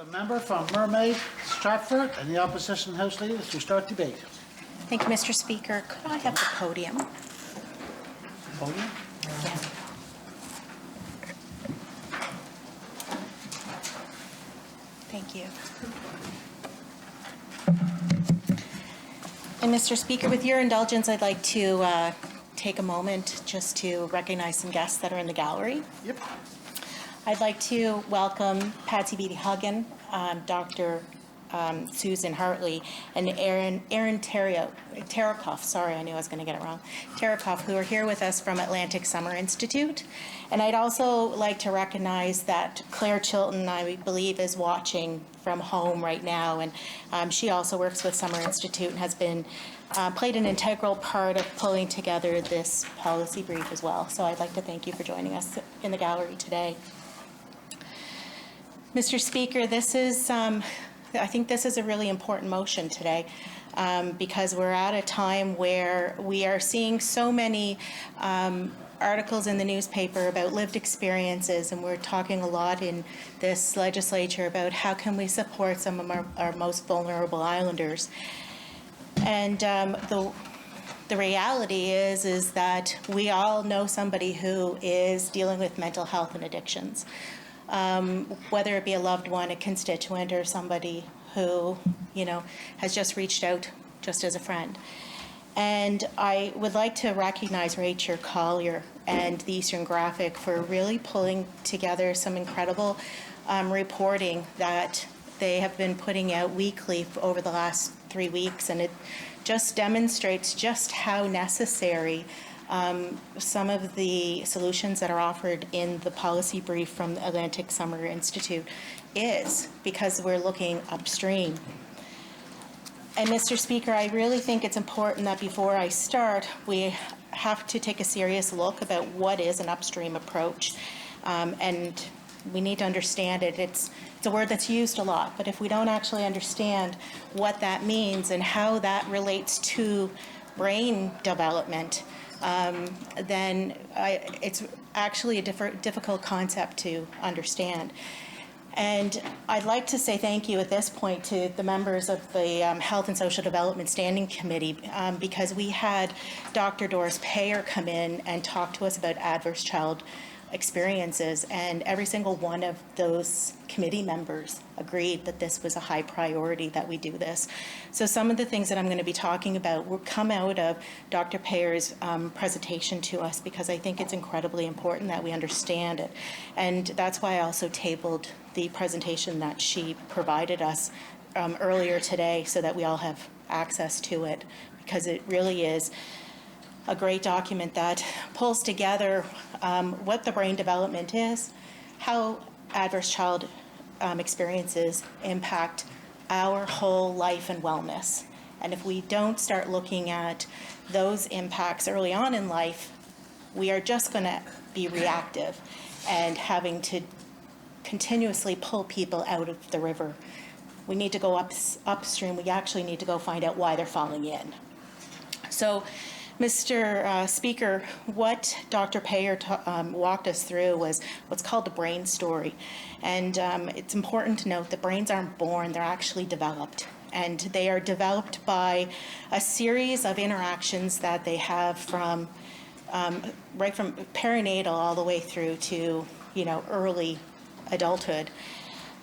The member from Mermaid, Stratford, and the opposition House Leader to start debate. Thank you, Mr. Speaker. Could I have the podium? Podium? Yeah. Thank you. And Mr. Speaker, with your indulgence, I'd like to take a moment just to recognize some guests that are in the gallery. Yep. I'd like to welcome Patsy Beatty-Huggan, Dr. Susan Hartley, and Aaron Tarakoff, sorry, I knew I was going to get it wrong, Tarakoff, who are here with us from Atlantic Summer Institute. And I'd also like to recognize that Claire Chilton, I believe, is watching from home right now, and she also works with Summer Institute and has been played an integral part of pulling together this policy brief as well. So I'd like to thank you for joining us in the gallery today. Mr. Speaker, this is, I think this is a really important motion today because we're at a time where we are seeing so many articles in the newspaper about lived experiences, and we're talking a lot in this legislature about how can we support some of our most vulnerable islanders. And the reality is that we all know somebody who is dealing with mental health and addictions. Whether it be a loved one, a constituent, or somebody who, has just reached out just as a friend. And I would like to recognize Rachel Collier and the Eastern Graphic for really pulling together some incredible reporting that they have been putting out weekly over the last 3 weeks, and it just demonstrates just how necessary some of the solutions that are offered in the policy brief from the Atlantic Summer Institute is, because we're looking upstream. And Mr. Speaker, I really think it's important that before I start, we have to take a serious look about what is an upstream approach. And we need to understand it. It's a word that's used a lot, but if we don't actually understand what that means and how that relates to brain development, then it's actually a difficult concept to understand. And I'd like to say thank you at this point to the members of the Health and Social Development Standing Committee because we had Dr. Doris Payer come in and talk to us about adverse child experiences, and every single one of those committee members agreed that this was a high priority that we do this. So some of the things that I'm going to be talking about will come out of Dr. Payer's presentation to us, because I think it's incredibly important that we understand it. And that's why I also tabled the presentation that she provided us earlier today so that we all have access to it, because it really is a great document that pulls together what the brain development is, how adverse child experiences impact our whole life and wellness. And if we don't start looking at those impacts early on in life, we are just going to be reactive and having to continuously pull people out of the river. We need to go upstream. We actually need to go find out why they're falling in. So, Mr. Speaker, what Dr. Payer walked us through was what's called the brain story. And it's important to note that brains aren't born, they're actually developed. And they are developed by a series of interactions that they have from right from perinatal all the way through to, early adulthood.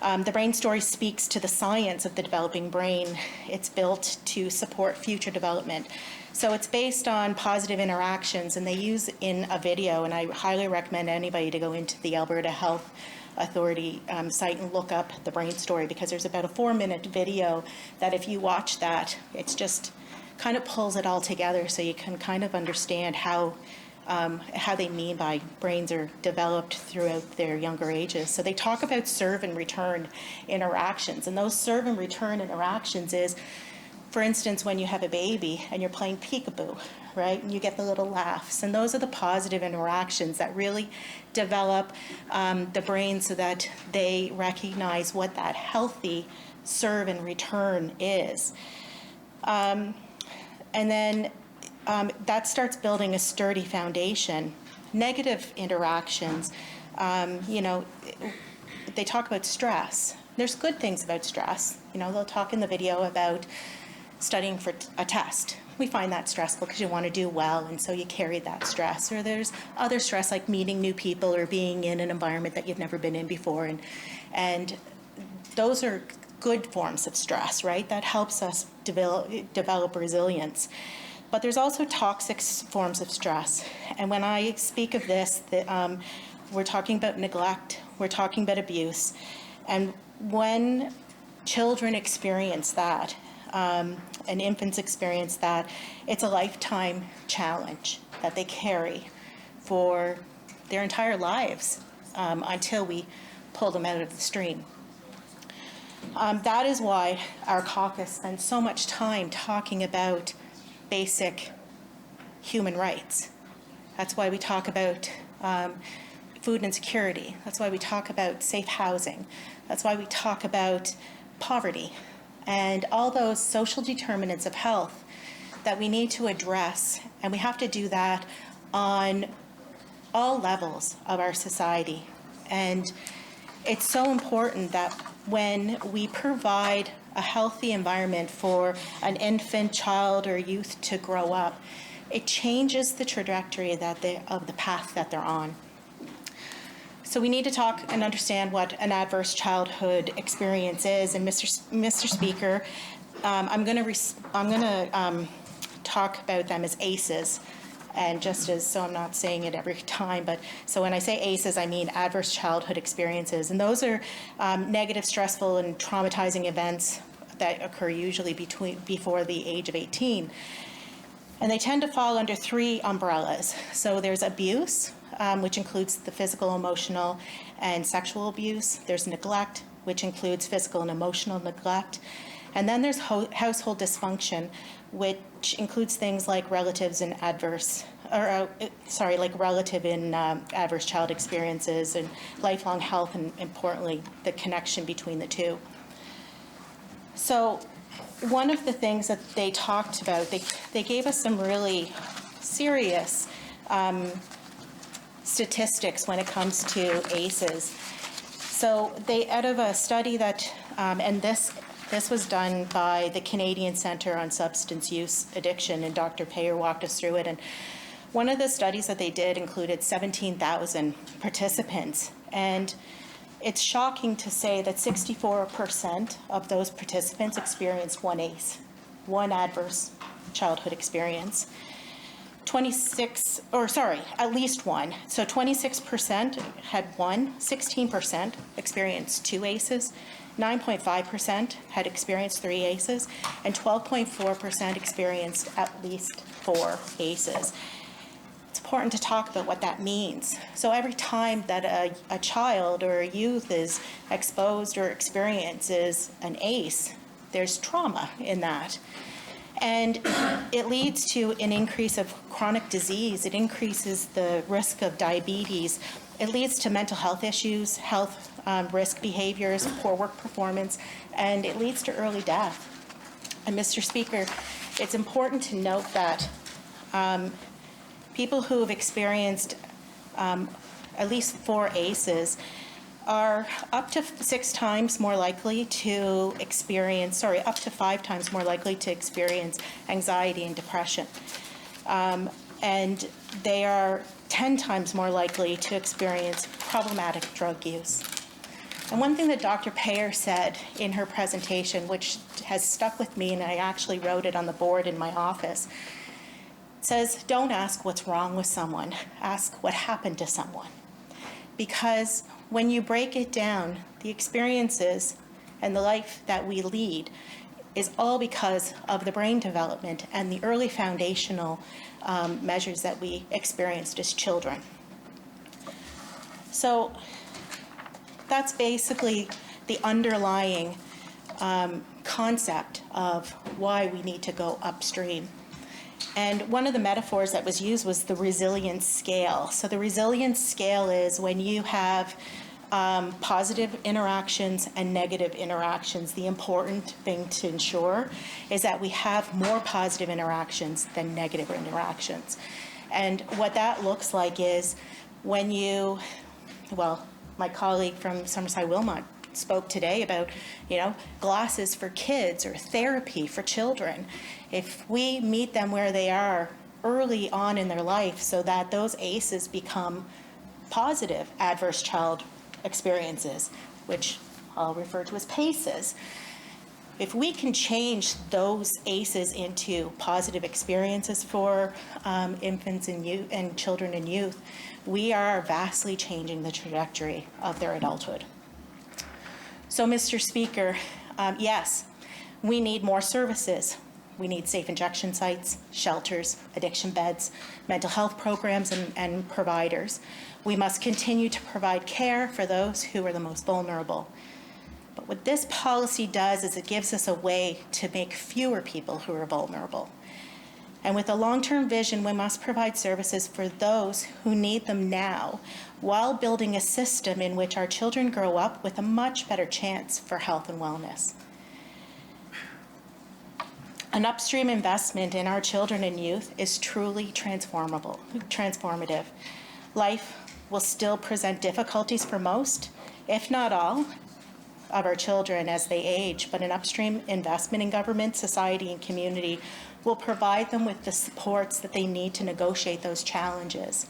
The brain story speaks to the science of the developing brain. It's built to support future development. So it's based on positive interactions, and they use in a video, and I highly recommend anybody to go into the Alberta Health Authority site and look up the brain story, because there's about a 4-minute video that if you watch that, it's just kind of pulls it all together so you can kind of understand how they mean by brains are developed throughout their younger ages. So they talk about serve and return interactions, and those serve and return interactions is, for instance, when you have a baby and you're playing peekaboo, right, and you get the little laughs, and those are the positive interactions that really develop the brain so that they recognize what that healthy serve and return is. And then that starts building a sturdy foundation. Negative interactions, they talk about stress. There's good things about stress. You know, they'll talk in the video about studying for a test. We find that stressful because you want to do well, and so you carry that stress. Or there's other stress like meeting new people or being in an environment that you've never been in before, and those are good forms of stress, right? That helps us develop resilience. But there's also toxic forms of stress, and when I speak of this, we're talking about neglect, we're talking about abuse, and when children experience that, and infants experience that, it's a lifetime challenge that they carry for their entire lives until we pull them out of the stream. That is why our caucus spends so much time talking about basic human rights. That's why we talk about food insecurity. That's why we talk about safe housing. That's why we talk about poverty and all those social determinants of health that we need to address, and we have to do that on all levels of our society. And it's so important that when we provide a healthy environment for an infant, child, or youth to grow up, it changes the trajectory of the path that they're on. So we need to talk and understand what an adverse childhood experience is. And Mr. Speaker, I'm going to talk about them as ACEs. And just as, so I'm not saying it every time, but so when I say ACEs, I mean adverse childhood experiences. And those are negative, stressful, and traumatizing events that occur usually before the age of 18. And they tend to fall under three umbrellas. So there's abuse, which includes the physical, emotional, and sexual abuse. There's neglect, which includes physical and emotional neglect. And then there's household dysfunction, which includes things like relatives in adverse child experiences and lifelong health, and importantly, the connection between the two. So one of the things that they talked about, they gave us some really serious statistics when it comes to ACEs. So out of a study that, and this was done by the Canadian Centre on Substance Use Addiction, and Dr. Payer walked us through it. And one of the studies that they did included 17,000 participants. And it's shocking to say that 64% of those participants experienced one ACE, one adverse childhood experience. At least one. So 26% had one, 16% experienced two ACEs, 9.5% had experienced three ACEs, and 12.4% experienced at least four ACEs. It's important to talk about what that means. So every time that a child or a youth is exposed or experiences an ACE, there's trauma in that. And it leads to an increase of chronic disease. It increases the risk of diabetes. It leads to mental health issues, health risk behaviors, poor work performance, and it leads to early death. And Mr. Speaker, it's important to note that people who have experienced at least four ACEs are up to 5 times more likely to experience anxiety and depression. And they are 10 times more likely to experience problematic drug use. And one thing that Dr. Payer said in her presentation, which has stuck with me, and I actually wrote it on the board in my office, says, don't ask what's wrong with someone, ask what happened to someone. Because when you break it down, the experiences and the life that we lead is all because of the brain development and the early foundational measures that we experienced as children. So that's basically the underlying concept of why we need to go upstream. And one of the metaphors that was used was the resilience scale. So the resilience scale is when you have positive interactions and negative interactions. The important thing to ensure is that we have more positive interactions than negative interactions. And what that looks like is when my colleague from Summerside Wilmot spoke today about, glasses for kids or therapy for children. If we meet them where they are early on in their life so that those ACEs become positive adverse child experiences, which I'll refer to as PACEs, if we can change those ACEs into positive experiences for infants and youth and children and youth, we are vastly changing the trajectory of their adulthood. So, Mr. Speaker, yes, we need more services. We need safe injection sites, shelters, addiction beds, mental health programs, and providers. We must continue to provide care for those who are the most vulnerable. But what this policy does is it gives us a way to make fewer people who are vulnerable. And with a long-term vision, we must provide services for those who need them now, while building a system in which our children grow up with a much better chance for health and wellness. An upstream investment in our children and youth is truly transformative. Life will still present difficulties for most, if not all, of our children as they age, but an upstream investment in government, society, and community will provide them with the supports that they need to negotiate those challenges.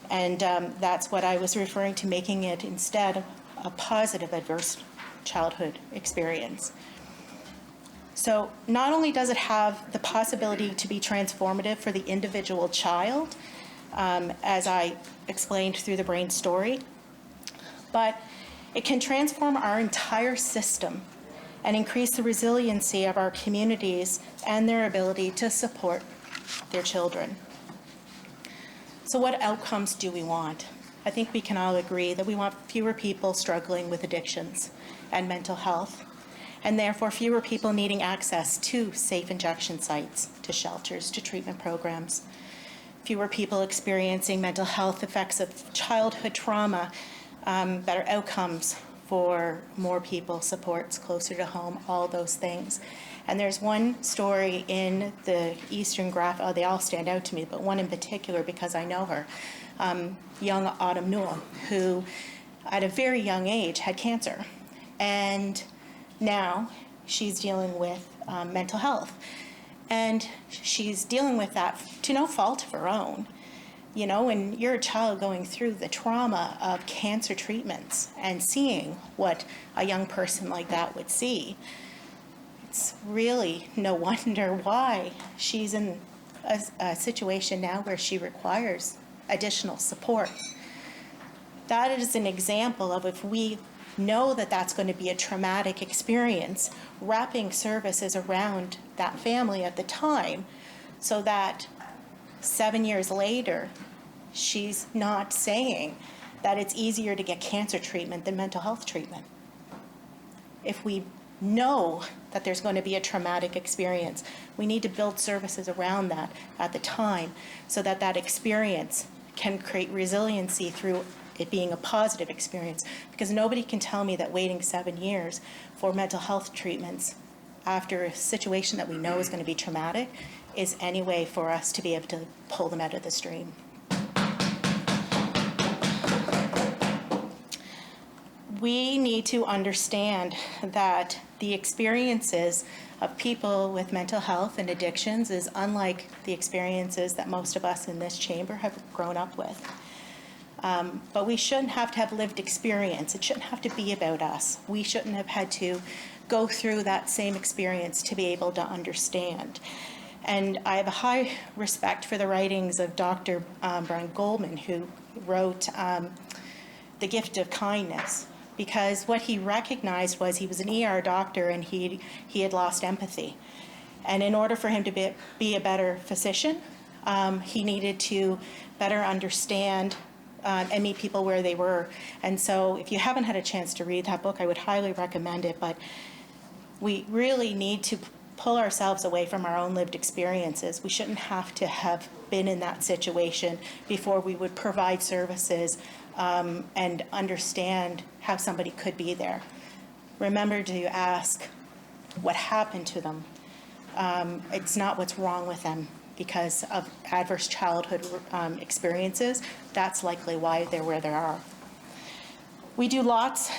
And that's what I was referring to, making it instead a positive adverse childhood experience. So not only does it have the possibility to be transformative for the individual child, as I explained through the brain story, but it can transform our entire system and increase the resiliency of our communities and their ability to support their children. So what outcomes do we want? I think we can all agree that we want fewer people struggling with addictions and mental health, and therefore fewer people needing access to safe injection sites, to shelters, to treatment programs, fewer people experiencing mental health effects of childhood trauma, better outcomes for more people, supports closer to home, all those things. And there's one story in the Eastern Graph, they all stand out to me, but one in particular because I know her, young Autumn Newell, who at a very young age had cancer. And now she's dealing with mental health. And she's dealing with that to no fault of her own. You know, when you're a child going through the trauma of cancer treatments and seeing what a young person like that would see, it's really no wonder why she's in a situation now where she requires additional support. That is an example of, if we know that that's going to be a traumatic experience, wrapping services around that family at the time so that 7 years later, she's not saying that it's easier to get cancer treatment than mental health treatment. If we know that there's going to be a traumatic experience, we need to build services around that at the time so that that experience can create resiliency through it being a positive experience. Because nobody can tell me that waiting 7 years for mental health treatments after a situation that we know is going to be traumatic is any way for us to be able to pull them out of the stream. We need to understand that the experiences of people with mental health and addictions is unlike the experiences that most of us in this chamber have grown up with. But we shouldn't have to have lived experience. It shouldn't have to be about us. We shouldn't have had to go through that same experience to be able to understand. And I have a high respect for the writings of Dr. Brian Goldman, who wrote The Gift of Kindness, because what he recognized was he was an ER doctor and he had lost empathy. And in order for him to be a better physician, he needed to better understand and meet people where they were. And so if you haven't had a chance to read that book, I would highly recommend it. But we really need to pull ourselves away from our own lived experiences. We shouldn't have to have been in that situation before we would provide services and understand how somebody could be there. Remember to ask what happened to them. It's not what's wrong with them because of adverse childhood experiences. That's likely why they're where they are. We do lots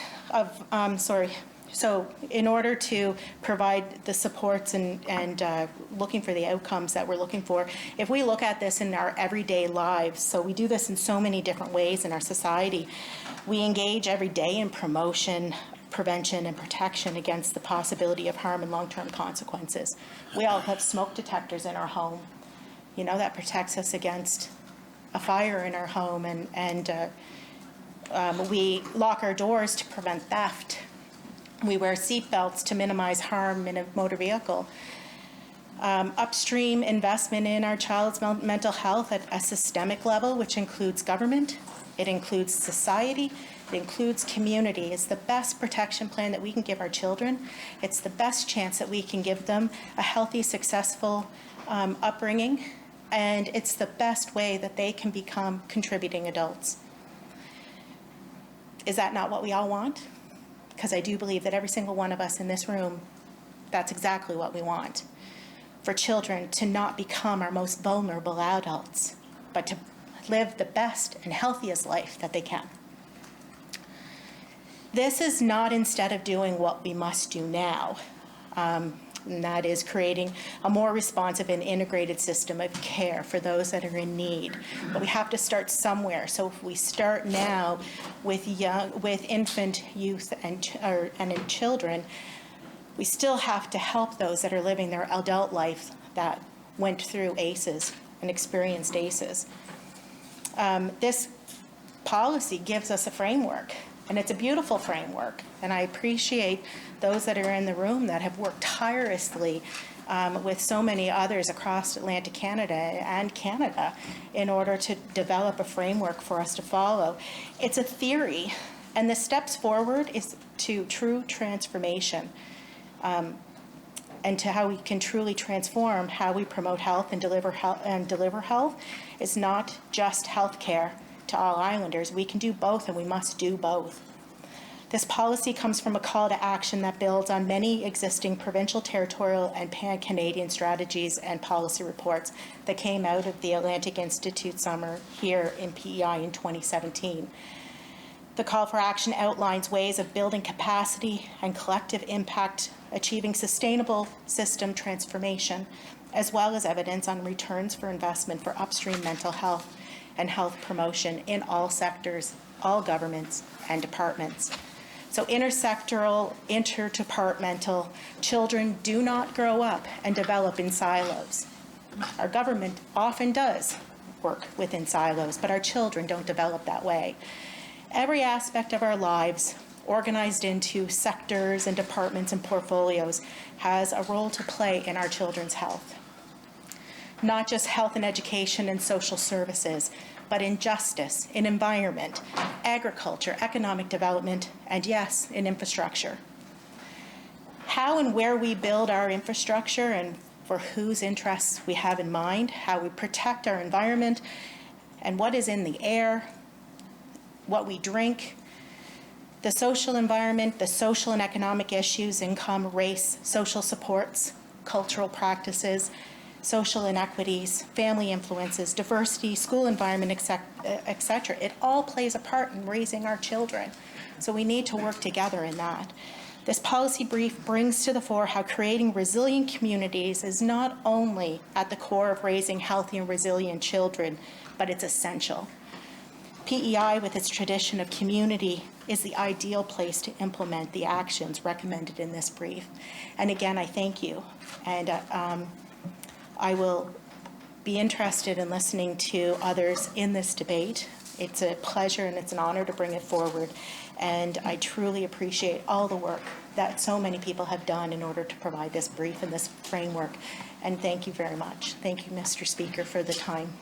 So in order to provide the supports and looking for the outcomes that we're looking for, if we look at this in our everyday lives, so we do this in so many different ways in our society, we engage every day in promotion, prevention, and protection against the possibility of harm and long-term consequences. We all have smoke detectors in our home. You know, that protects us against a fire in our home, and we lock our doors to prevent theft. We wear seat belts to minimize harm in a motor vehicle. Upstream investment in our child's mental health at a systemic level, which includes government, it includes society, it includes community, is the best protection plan that we can give our children. It's the best chance that we can give them a healthy, successful upbringing, and it's the best way that they can become contributing adults. Is that not what we all want? Because I do believe that every single one of us in this room, that's exactly what we want. For children to not become our most vulnerable adults, but to live the best and healthiest life that they can. This is not instead of doing what we must do now, and that is creating a more responsive and integrated system of care for those that are in need. But we have to start somewhere. So if we start now with infant, youth, and in children, we still have to help those that are living their adult life that went through ACEs and experienced ACEs. This policy gives us a framework, and it's a beautiful framework, and I appreciate those that are in the room that have worked tirelessly with so many others across Atlantic Canada and Canada in order to develop a framework for us to follow. It's a theory, and the steps forward is to true transformation, and to how we can truly transform how we promote health and deliver health is not just health care to all islanders. We can do both, and we must do both. This policy comes from a call to action that builds on many existing provincial, territorial, and pan-Canadian strategies and policy reports that came out of the Atlantic Institute Summer here in PEI in 2017. The call for action outlines ways of building capacity and collective impact, achieving sustainable system transformation, as well as evidence on returns for investment for upstream mental health and health promotion in all sectors, all governments and departments. So intersectoral, interdepartmental, children do not grow up and develop in silos. Our government often does work within silos, but our children don't develop that way. Every aspect of our lives, organized into sectors and departments and portfolios, has a role to play in our children's health. Not just health and education and social services, but in justice, in environment, agriculture, economic development, and yes, in infrastructure. How and where we build our infrastructure and for whose interests we have in mind, how we protect our environment, and what is in the air, what we drink, the social environment, the social and economic issues, income, race, social supports, cultural practices, social inequities, family influences, diversity, school environment, etc. It all plays a part in raising our children. So we need to work together in that. This policy brief brings to the fore how creating resilient communities is not only at the core of raising healthy and resilient children, but it's essential. PEI, with its tradition of community, is the ideal place to implement the actions recommended in this brief. And again, I thank you. And I will be interested in listening to others in this debate. It's a pleasure and it's an honor to bring it forward. And I truly appreciate all the work that so many people have done in order to provide this brief and this framework. And thank you very much. Thank you, Mr. Speaker, for the time.